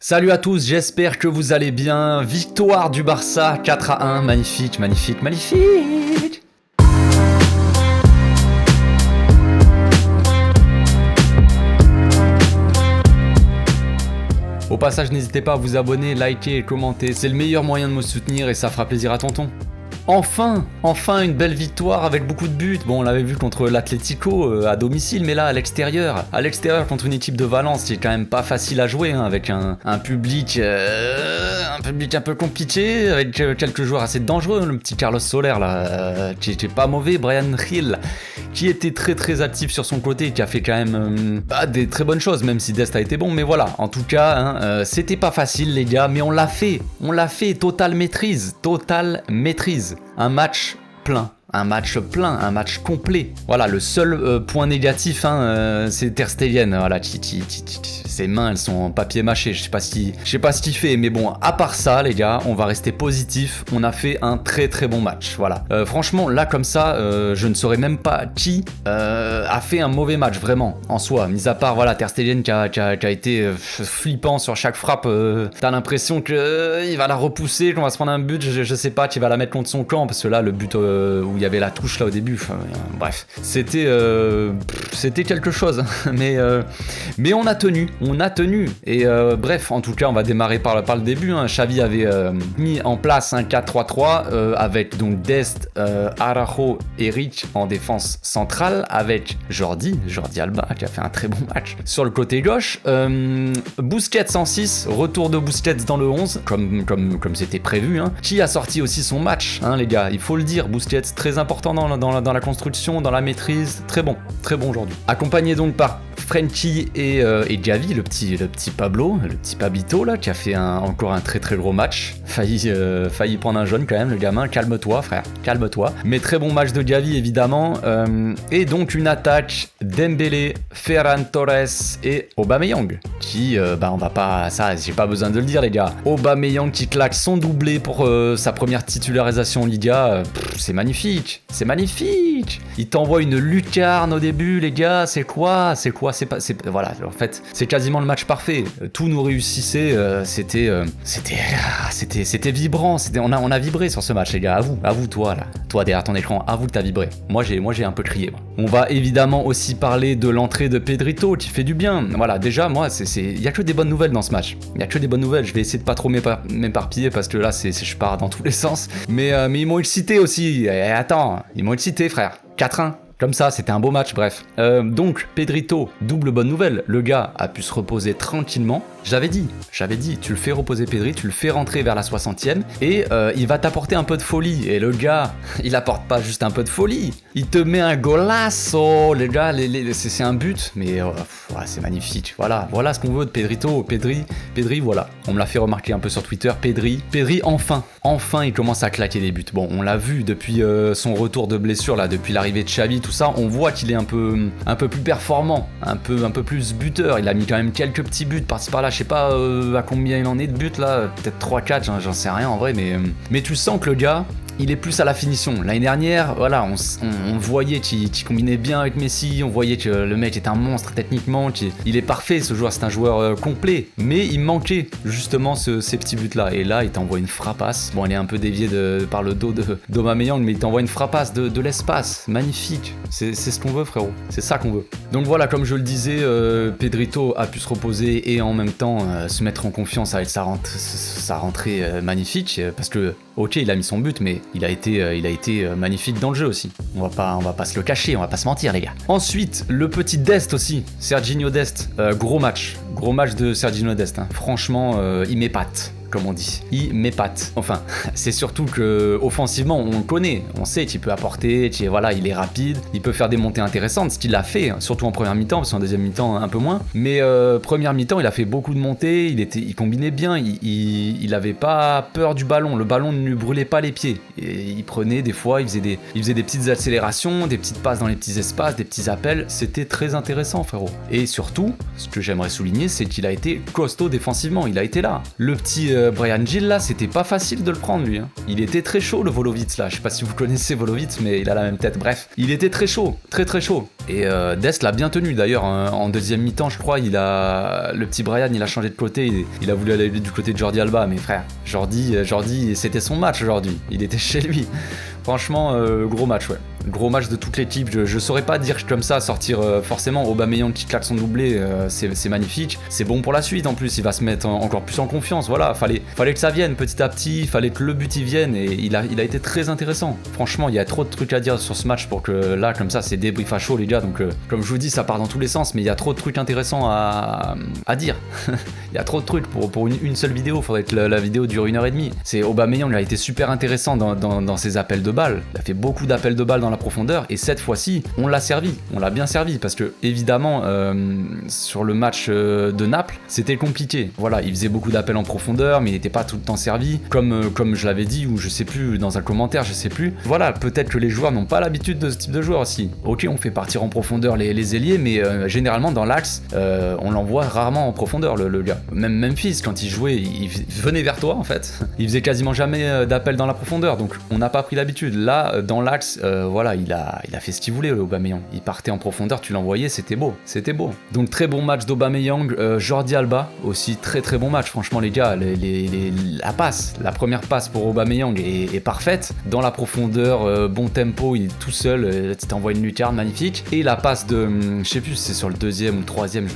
Salut à tous, j'espère que vous allez bien. Victoire du Barça 4-1, magnifique, magnifique, magnifique. Au passage, n'hésitez pas à vous abonner, liker et commenter. C'est le meilleur moyen de me soutenir et ça fera plaisir à tonton. Enfin une belle victoire avec beaucoup de buts. Bon, on l'avait vu contre l'Atlético à domicile, mais là à l'extérieur contre une équipe de Valence, c'est quand même pas facile à jouer, hein, avec un public un peu compliqué, avec quelques joueurs assez dangereux. Le petit Carlos Soler là, qui était pas mauvais, Bryan Gil, qui était très actif sur son côté, qui a fait quand même des très bonnes choses, même si Dest a été bon. Mais voilà, en tout cas, c'était pas facile les gars, mais on l'a fait, totale maîtrise. Un match plein, un match complet. Voilà, le seul point négatif, c'est Ter Stegen. Voilà, ses mains, elles sont en papier mâché. Je sais pas ce qu'il fait, mais bon, à part ça, les gars, on va rester positif. On a fait un très bon match. Voilà. Franchement, là, comme ça, je ne saurais même pas qui a fait un mauvais match, vraiment, en soi. Mis à part, voilà, Ter Stegen qui a été flippant sur chaque frappe. T'as l'impression qu'il va la repousser, qu'on va se prendre un but. Je sais pas, qu'il va la mettre contre son camp, parce que là, le but où il y avait la touche là au début, bref, c'était quelque chose, mais on a tenu, et bref, en tout cas, on va démarrer par le début, hein. Xavi avait mis en place un 4-3-3 avec donc Dest, Araujo et Rick en défense centrale, avec Jordi Alba qui a fait un très bon match sur le côté gauche, Busquets en 6, retour de Busquets dans le 11, comme c'était prévu, hein, qui a sorti aussi son match, hein, les gars, il faut le dire. Busquets très important dans la construction, dans la maîtrise, très bon aujourd'hui. Accompagné donc par Frenkie et Gavi, le petit Pablo, le petit Pablito là, qui a fait encore un très gros match. Failli prendre un jaune quand même, le gamin. Calme-toi frère, calme-toi. Mais très bon match de Gavi évidemment. Et donc une attaque Dembélé, Ferran Torres et Aubameyang. Qui, on va pas, ça j'ai pas besoin de le dire les gars. Aubameyang qui claque son doublé pour sa première titularisation en Liga. C'est magnifique. Il t'envoie une lucarne au début les gars. C'est quoi voilà, en fait, c'est quasiment le match parfait. Tout nous réussissait, c'était vibrant. On a vibré sur ce match, les gars. À vous, toi derrière ton écran, avoue que t'as vibré. Moi, j'ai un peu crié. On va évidemment aussi parler de l'entrée de Pedrito qui fait du bien. Voilà, déjà, moi, il y a que des bonnes nouvelles dans ce match. Je vais essayer de pas trop m'éparpiller parce que là, je pars dans tous les sens. Mais ils m'ont excité aussi. Attends, ils m'ont excité, frère. 4-1. Comme ça, c'était un beau match, bref. Donc, Pedrito, double bonne nouvelle. Le gars a pu se reposer tranquillement. J'avais dit, tu le fais reposer Pedri, tu le fais rentrer vers la 60e et il va t'apporter un peu de folie. Et le gars, il apporte pas juste un peu de folie, il te met un golasso. Les gars, c'est un but, mais c'est magnifique. Voilà ce qu'on veut de Pedrito. Pedri, voilà. On me l'a fait remarquer un peu sur Twitter. Pedri, enfin, il commence à claquer des buts. Bon, on l'a vu depuis son retour de blessure, là, depuis l'arrivée de Xavi, tout ça, on voit qu'il est un peu plus performant, un peu plus buteur. Il a mis quand même quelques petits buts par-ci par-là. Je sais pas à combien il en est de buts là, peut-être 3-4, j'en sais rien en vrai, mais tu sens que le gars, il est plus à la finition. L'année dernière, voilà, on voyait qu'il combinait bien avec Messi, on voyait que le mec est un monstre techniquement, il est parfait ce joueur, c'est un joueur complet, mais il manquait justement ces petits buts là, et là il t'envoie une frappasse. Bon, elle est un peu déviée par le dos d'Aubameyang, mais il t'envoie une frappasse de l'espace, magnifique. C'est ce qu'on veut frérot, c'est ça qu'on veut. Donc voilà, comme je le disais, Pedrito a pu se reposer et en même temps se mettre en confiance avec sa rentrée magnifique, parce que ok, il a mis son but, mais il a été magnifique dans le jeu aussi. On va pas se le cacher, on va pas se mentir les gars. Ensuite, le petit Dest aussi, Serginho Dest, gros match de Serginho Dest, hein. Franchement, il m'épate. Comme on dit, il m'épate. Enfin, c'est surtout que offensivement, on le connaît, on sait qu'il peut apporter, il est rapide, il peut faire des montées intéressantes, ce qu'il a fait, surtout en première mi-temps, parce qu'en deuxième mi-temps un peu moins. Mais première mi-temps, il a fait beaucoup de montées, il combinait bien, il avait pas peur du ballon, le ballon ne lui brûlait pas les pieds. Et il prenait des fois, il faisait des petites accélérations, des petites passes dans les petits espaces, des petits appels, c'était très intéressant frérot. Et surtout, ce que j'aimerais souligner, c'est qu'il a été costaud défensivement, il a été là. Le petit Bryan Gil là, c'était pas facile de le prendre lui. Hein. Il était très chaud le Volovitz là. Je sais pas si vous connaissez Volovitz, mais il a la même tête. Bref, il était très chaud, très chaud. Et Dest l'a bien tenu d'ailleurs. Hein. En deuxième mi-temps, je crois, le petit Bryan, il a changé de côté. Il a voulu aller du côté de Jordi Alba, mais frère, Jordi, c'était son match aujourd'hui. Il était chez lui. Franchement, gros match, ouais. Gros match de toute l'équipe. Je saurais pas dire comme ça, sortir forcément Aubameyang qui claque son doublé, c'est magnifique. C'est bon pour la suite en plus, il va se mettre encore plus en confiance. Voilà, fallait que ça vienne petit à petit, fallait que le but y vienne et il a été très intéressant. Franchement, il y a trop de trucs à dire sur ce match pour que là, comme ça, c'est débrief à chaud les gars. Donc, comme je vous dis, ça part dans tous les sens, mais il y a trop de trucs intéressants à dire. Il y a trop de trucs pour une seule vidéo. Faudrait que la vidéo dure 1h30. C'est Aubameyang, il a été super intéressant dans ses appels de balles. Il a fait beaucoup d'appels de balles dans la profondeur et cette fois-ci on l'a bien servi parce que évidemment sur le match de Naples c'était compliqué, voilà, il faisait beaucoup d'appels en profondeur mais il n'était pas tout le temps servi comme je l'avais dit ou je sais plus dans un commentaire, je sais plus, voilà, peut-être que les joueurs n'ont pas l'habitude de ce type de joueur aussi. Ok, on fait partir en profondeur les ailiers mais généralement dans l'axe on l'envoie rarement en profondeur le gars. Même Memphis quand il jouait il venait vers toi en fait, il faisait quasiment jamais d'appels dans la profondeur donc on n'a pas pris l'habitude. Là dans l'axe voilà, il a fait ce qu'il voulait, Aubameyang. Il partait en profondeur, tu l'envoyais, c'était beau. Donc très bon match d'Aubameyang. Jordi Alba aussi très bon match. Franchement les gars, la première passe pour Aubameyang est parfaite. Dans la profondeur, bon tempo, il est tout seul. Tu t'envoies une lucarne magnifique. Et la passe de, je sais plus, c'est sur le deuxième ou le troisième.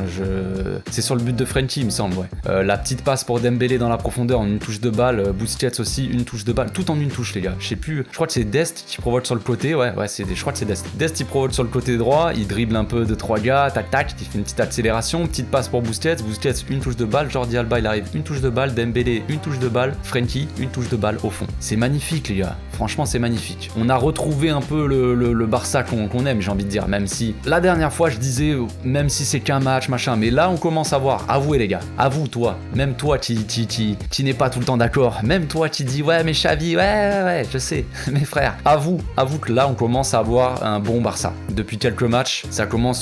C'est sur le but de Frenkie, il me semble. Ouais. La petite passe pour Dembélé dans la profondeur en une touche de balle. Busquets aussi une touche de balle, tout en une touche les gars. Je sais plus. Je crois que c'est Dest qui provoque sur le côté. Ouais, je crois que c'est Dest. Dest il provoque sur le côté droit, il dribble un peu de 3 gars, tac, il fait une petite accélération, petite passe pour Busquets, une touche de balle, Jordi Alba il arrive, une touche de balle, Dembélé, une touche de balle, Frenkie, une touche de balle au fond. C'est magnifique les gars, franchement c'est magnifique. On a retrouvé un peu le Barça qu'on aime, j'ai envie de dire, même si la dernière fois je disais, même si c'est qu'un match, machin, mais là on commence à voir, avouez les gars, avoue toi, même toi qui n'es pas tout le temps d'accord, même toi qui dis ouais mais Xavi, ouais, je sais, mes frères, avoue que là on commence à avoir un bon Barça. Depuis quelques matchs,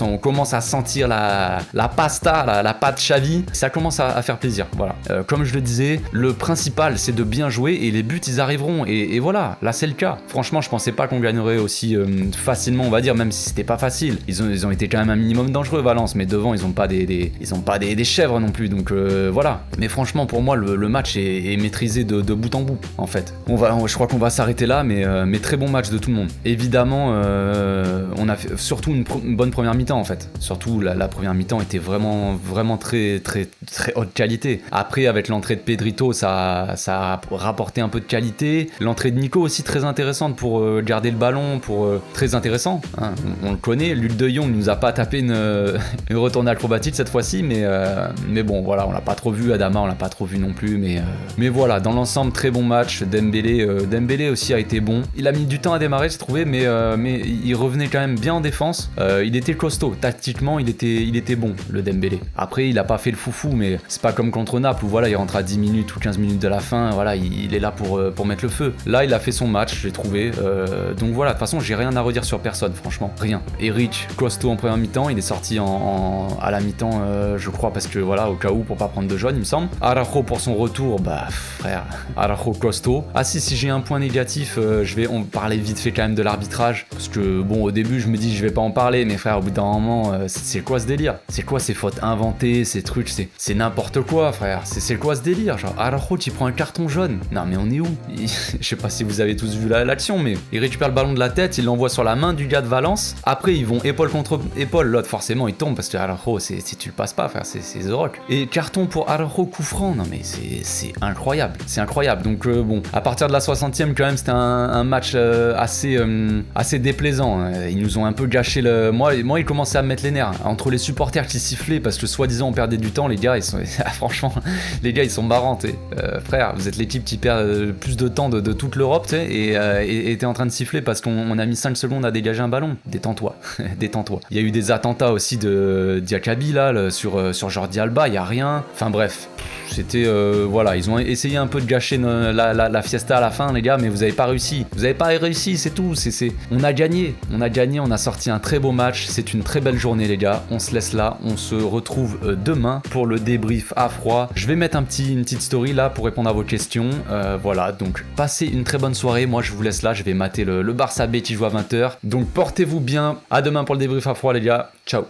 on commence à sentir la pasta, la pâte Xavi, ça commence à faire plaisir, voilà. Comme je le disais, le principal c'est de bien jouer et les buts ils arriveront et voilà, là c'est le cas. Franchement je pensais pas qu'on gagnerait aussi facilement on va dire, même si c'était pas facile. Ils ont été quand même un minimum dangereux Valence, mais devant ils ont pas des chèvres non plus, donc voilà. Mais franchement pour moi le match est maîtrisé de bout en bout en fait. Je crois qu'on va s'arrêter là, mais très bon match de tout le monde. Évidemment, on a fait surtout une bonne première mi-temps en fait. Surtout la première mi-temps était vraiment très haute qualité. Après avec l'entrée de Pedrito, ça a rapporté un peu de qualité. L'entrée de Nico aussi très intéressante pour garder le ballon, très intéressant. Hein. On le connaît. Luc de Jong nous a pas tapé une retournée acrobatique cette fois-ci, mais bon voilà, on l'a pas trop vu. Adama on l'a pas trop vu non plus, mais voilà, dans l'ensemble très bon match. Dembélé aussi a été bon. Il a mis du temps à démarrer, j'ai trouvé, mais il revenait quand même bien en défense. Il était costaud, tactiquement il était bon le Dembélé. Après il a pas fait le foufou, mais c'est pas comme contre Naples où voilà il rentre à 10 minutes ou 15 minutes de la fin, voilà il est là pour mettre le feu. Là il a fait son match, j'ai trouvé. Donc voilà, de toute façon j'ai rien à redire sur personne, franchement, rien. Eric costaud en première mi-temps, il est sorti à la mi-temps je crois parce que voilà au cas où pour pas prendre de jaune il me semble. Araujo pour son retour, bah frère, Araujo costaud. Ah si j'ai un point négatif, on parlait vite fait quand même de l'arbitrage, parce que bon au début je me dis je vais pas en parler, mais frère au bout d'un moment c'est quoi ce délire, c'est quoi ces fautes inventées, ces trucs, c'est n'importe quoi frère, c'est quoi ce délire, genre Araujo tu prends un carton jaune, non mais on est où? Je sais pas si vous avez tous vu l'action, mais il récupère le ballon de la tête, il l'envoie sur la main du gars de Valence, après ils vont épaule contre épaule, l'autre forcément il tombe parce que Araujo si tu le passes pas frère, c'est The Rock, et carton pour Araujo coup franc, non mais c'est incroyable, donc bon, à partir de la 60e quand même c'était un match assez déplaisant. Ils nous ont un peu gâché moi ils commençaient à me mettre les nerfs entre les supporters qui sifflaient parce que soi-disant on perdait du temps. Les gars ils sont franchement les gars ils sont marrants, frère, vous êtes l'équipe qui perd plus de temps de toute l'Europe, et t'es en train de siffler parce qu'on a mis 5 secondes à dégager un ballon. Détends-toi. Il y a eu des attentats aussi de Diakabi là sur Jordi Alba, il y a rien, enfin bref, c'était voilà, ils ont essayé un peu de gâcher la fiesta à la fin les gars, mais vous avez pas réussi, c'est tout, c'est écoutez, on a gagné, on a sorti un très beau match, c'est une très belle journée les gars, on se laisse là, on se retrouve demain pour le débrief à froid. Je vais mettre une petite story là pour répondre à vos questions, voilà, donc passez une très bonne soirée, moi je vous laisse là, je vais mater le Barça B qui joue à 20h, donc portez-vous bien, à demain pour le débrief à froid les gars, ciao.